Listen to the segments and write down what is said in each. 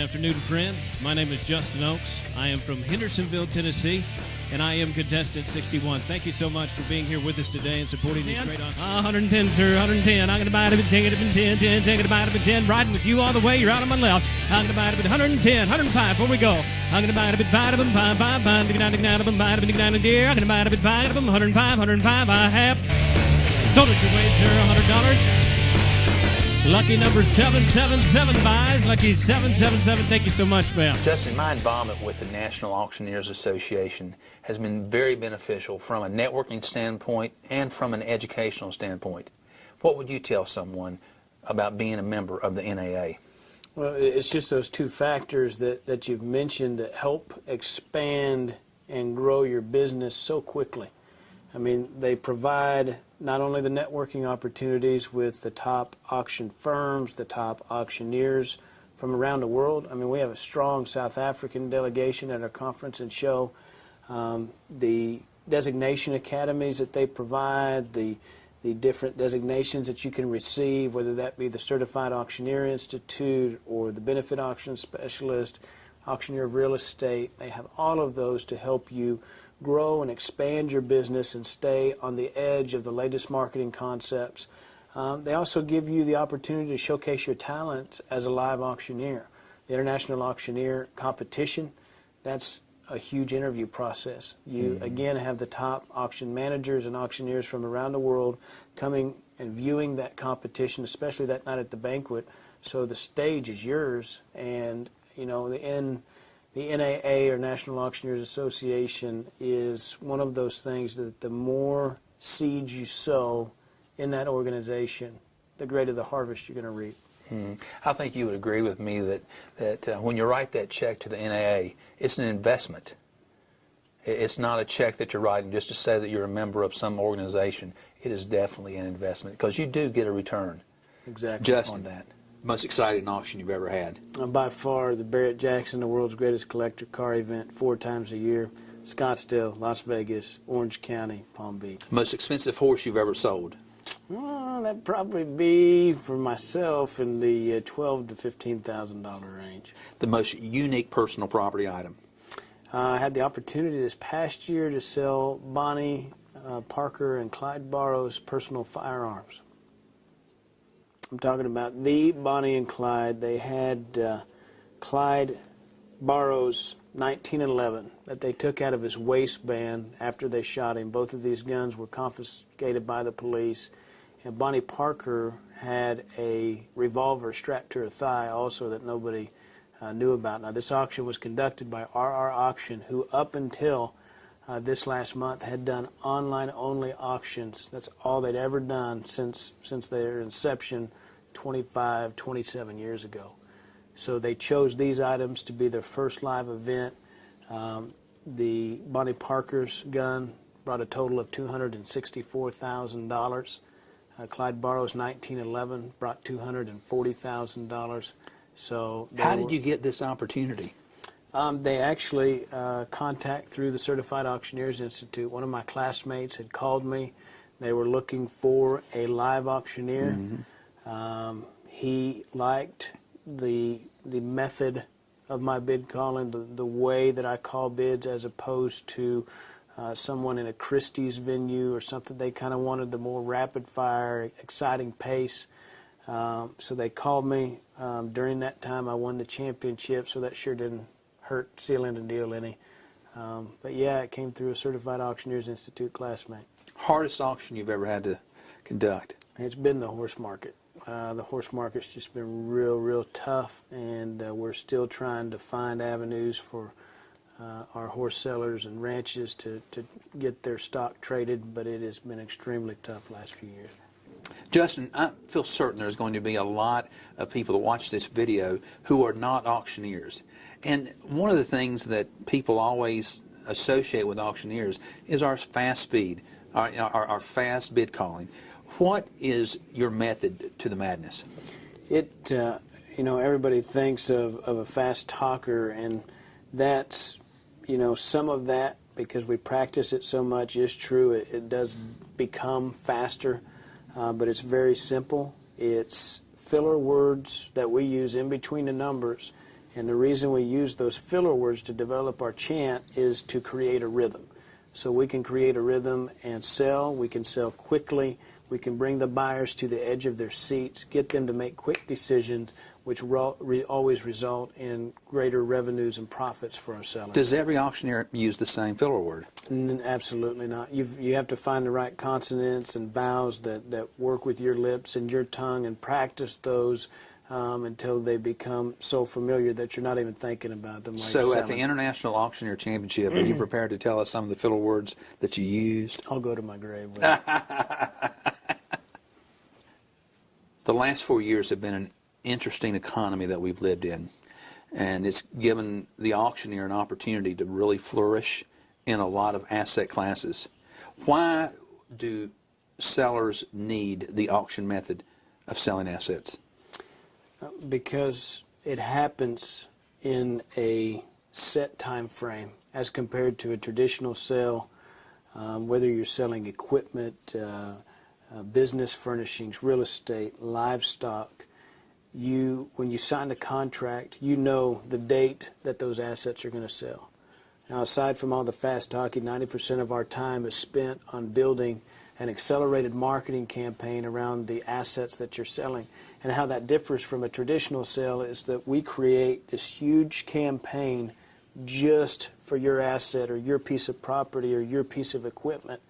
afternoon, friends. My name is Justin Ochs. I am from Hendersonville, Tennessee, and I am contestant 61. Thank you so much for being here with us today and supporting these great entrepreneurs. 110, sir, 110. I'm going to buy it up at 10, take it up at 10, riding with you all the way. You're out on my left. I'm going to buy it up at 110, 105. Where we go? I'm going to buy it up at 5 of them, 5, 5, 5, 99 of them, buy it up at 99 dear. I'm going to buy it up at 5 of them, 105, 105. I have sold it your way, sir, $100. Lucky number 777 buys. Lucky 777. Thank you so much, man. Justin, my involvement with the National Auctioneers Association has been very beneficial from a networking standpoint and from an educational standpoint. What would you tell someone about being a member of the NAA? Well, it's just those two factors that you've mentioned that help expand and grow your business so quickly. I mean, they provide not only the networking opportunities with the top auction firms, the top auctioneers from around the world. I mean, we have a strong South African delegation at our conference and show. The designation academies that they provide, the different designations that you can receive, whether that be the Certified Auctioneer Institute or the Benefit Auction Specialist, Auctioneer of Real Estate. They have all of those to help you grow and expand your business and stay on the edge of the latest marketing concepts. They also give you the opportunity to showcase your talent as a live auctioneer. The International Auctioneer Competition, that's a huge interview process. You, again, have the top auction managers and auctioneers from around the world coming and viewing that competition, especially that night at the banquet. So the stage is yours, and, you know, the NAA, or National Auctioneers Association, is one of those things that the more seeds you sow in that organization, the greater the harvest you're going to reap. I think you would agree with me that when you write that check to the NAA, it's an investment. It's not a check that you're writing just to say that you're a member of some organization. It is definitely an investment because you do get a return. Exactly. Just on that. Most exciting auction you've ever had? By far, the Barrett-Jackson, the world's greatest collector car event, 4 times a year. Scottsdale, Las Vegas, Orange County, Palm Beach. Most expensive horse you've ever sold? Well, that'd probably be, for myself, in the $12,000 to $15,000 range. The most unique personal property item? I had the opportunity this past year to sell Bonnie Parker and Clyde Barrow's personal firearms. I'm talking about the Bonnie and Clyde. They had Clyde Barrow's 1911 that they took out of his waistband after they shot him. Both of these guns were confiscated by the police. And Bonnie Parker had a revolver strapped to her thigh also that nobody knew about. Now, this auction was conducted by RR Auction, who up until this last month had done online-only auctions. That's all they'd ever done since their inception 25, 27 years ago. So they chose these items to be their first live event. The Bonnie Parker's gun brought a total of $264,000. Clyde Barrow's 1911 brought $240,000. So how did you get this opportunity? They actually contact through the Certified Auctioneers Institute. One of my classmates had called me. They were looking for a live auctioneer. He liked the method of my bid calling, the way that I call bids, as opposed to someone in a Christie's venue or something. They kind of wanted the more rapid fire, exciting pace. So they called me. During that time I won the championship, so that sure didn't hurt sealing the deal any. But yeah, it came through a Certified Auctioneers Institute classmate. Hardest auction you've ever had to conduct? It's been the horse market. The horse market's just been real tough, and we're still trying to find avenues for our horse sellers and ranches to get their stock traded, but it has been extremely tough last few years. Justin, I feel certain there's going to be a lot of people that watch this video who are not auctioneers. And one of the things that people always associate with auctioneers is our fast speed, our fast bid calling. What is your method to the madness? Everybody thinks of a fast talker, and that's, some of that, because we practice it so much, is true. It does become faster, but it's very simple. It's filler words that we use in between the numbers, And the reason we use those filler words to develop our chant is to create a rhythm. So we can create a rhythm and sell. We can sell quickly. We can bring the buyers to the edge of their seats, get them to make quick decisions, which always result in greater revenues and profits for our sellers. Does every auctioneer use the same filler word? Absolutely not. You have to find the right consonants and vowels that work with your lips and your tongue, and practice those until they become so familiar that you're not even thinking about them. Like So selling. at the International Auctioneer Championship, are you prepared to tell us some of the filler words that you used? I'll go to my grave with it. The last 4 years have been an interesting economy that we've lived in, and it's given the auctioneer an opportunity to really flourish in a lot of asset classes. Why do sellers need the auction method of selling assets? Because it happens in a set time frame as compared to a traditional sale, whether you're selling equipment, business furnishings, real estate, livestock. When you sign a contract, you know the date that those assets are going to sell. Now, aside from all the fast talking, 90% of our time is spent on building an accelerated marketing campaign around the assets that you're selling. And how that differs from a traditional sale is that we create this huge campaign just for your asset or your piece of property or your piece of equipment.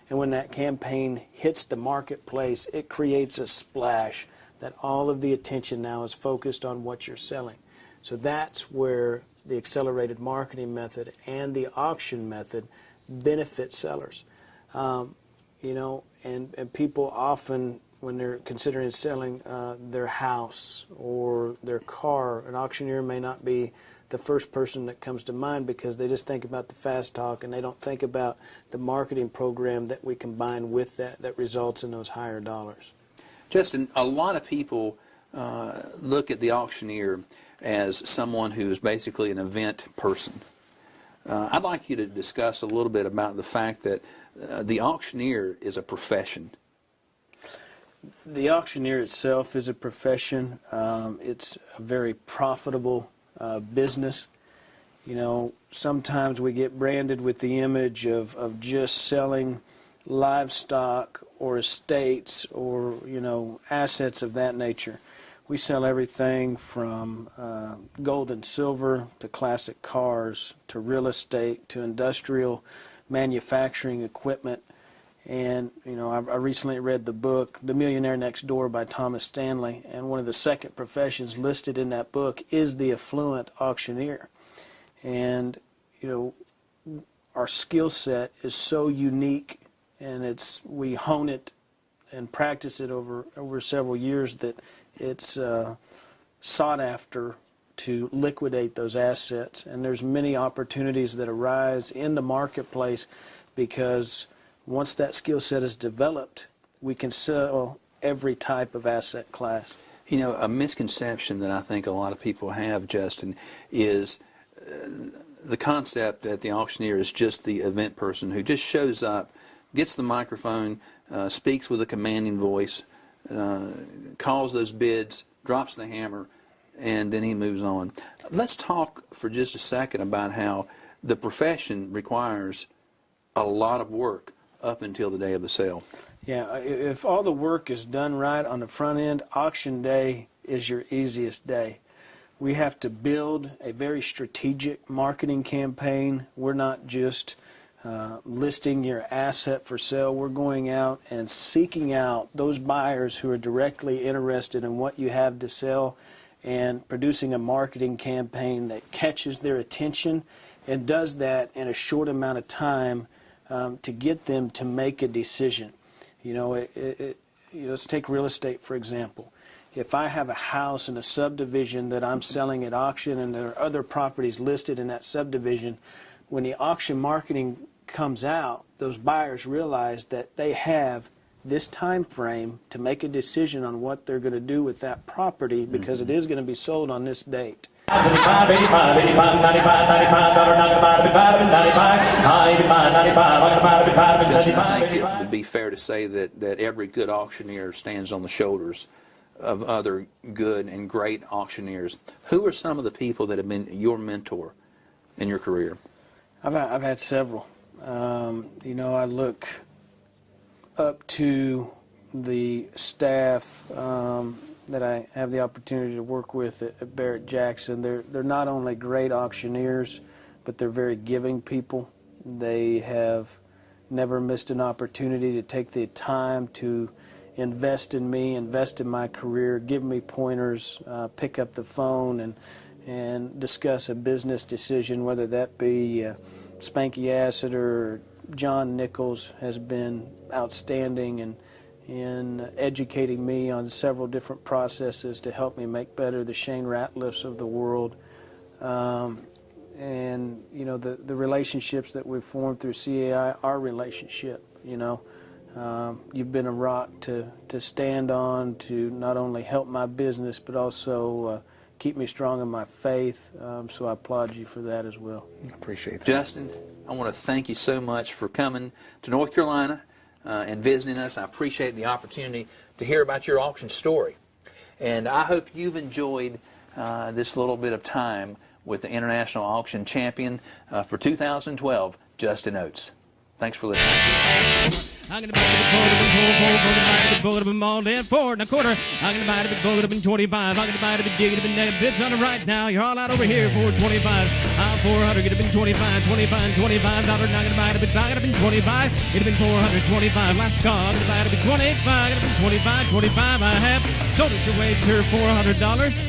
And when that campaign hits the marketplace, it creates a splash that all of the attention now is focused on what you're selling. So that's where the accelerated marketing method and the auction method benefit sellers. And people often, when they're considering selling their house or their car, an auctioneer may not be the first person that comes to mind because they just think about the fast talk and they don't think about the marketing program that we combine with that results in those higher dollars. Justin, a lot of people look at the auctioneer as someone who is basically an event person. I'd like you to discuss a little bit about the fact that the auctioneer is a profession. The auctioneer itself is a profession. It's a very profitable business. Sometimes we get branded with the image of just selling livestock or estates or, assets of that nature. We sell everything from gold and silver to classic cars to real estate to industrial manufacturing equipment. And, I recently read the book, The Millionaire Next Door by Thomas Stanley, and one of the second professions listed in that book is the affluent auctioneer. And, our skill set is so unique, and we hone it and practice it over several years that it's sought after to liquidate those assets. And there's many opportunities that arise in the marketplace because once that skill set is developed, we can sell every type of asset class. A misconception that I think a lot of people have, Justin, is the concept that the auctioneer is just the event person who just shows up, gets the microphone, speaks with a commanding voice, calls those bids, drops the hammer, and then he moves on. Let's talk for just a second about how the profession requires a lot of work up until the day of the sale. Yeah, if all the work is done right on the front end, auction day is your easiest day. We have to build a very strategic marketing campaign. We're not just listing your asset for sale. We're going out and seeking out those buyers who are directly interested in what you have to sell and producing a marketing campaign that catches their attention and does that in a short amount of time to get them to make a decision. Let's take real estate, for example. If I have a house in a subdivision that I'm selling at auction and there are other properties listed in that subdivision, when the auction marketing comes out, those buyers realize that they have this time frame to make a decision on what they're going to do with that property because it is going to be sold on this date. Justin, I think it would be fair to say that every good auctioneer stands on the shoulders of other good and great auctioneers. Who are some of the people that have been your mentor in your career? I've had several. I look up to the staff that I have the opportunity to work with at Barrett Jackson. They're not only great auctioneers, but they're very giving people. They have never missed an opportunity to take the time to invest in me, invest in my career, give me pointers, pick up the phone and discuss a business decision, whether that be Spanky Acid or John Nichols has been outstanding in educating me on several different processes to help me make better, the Shane Ratliffs of the world. And the relationships that we've formed through CAI, our relationship, you've been a rock to stand on, to not only help my business but also keep me strong in my faith. So I applaud you for that as well. Appreciate that. Justin, I want to thank you so much for coming to North Carolina and visiting us. I appreciate the opportunity to hear about your auction story. And I hope you've enjoyed this little bit of time with the International Auction Champion for 2012, Justin Ochs. Thanks for listening. I'm gonna buy it, pull it, all day at 4 1/4. I'm gonna buy it, pull it up in 25. I'm gonna buy it, dig it up in negative bids on it right now. You're all out over here for 25. 400, get it in 25, 25, $25. I'm gonna buy it, buy it up in 25. Get it in 425. Last call, I'm gonna buy it up in 25. Get it in 25, 25. I have sold it your way, sir, $400.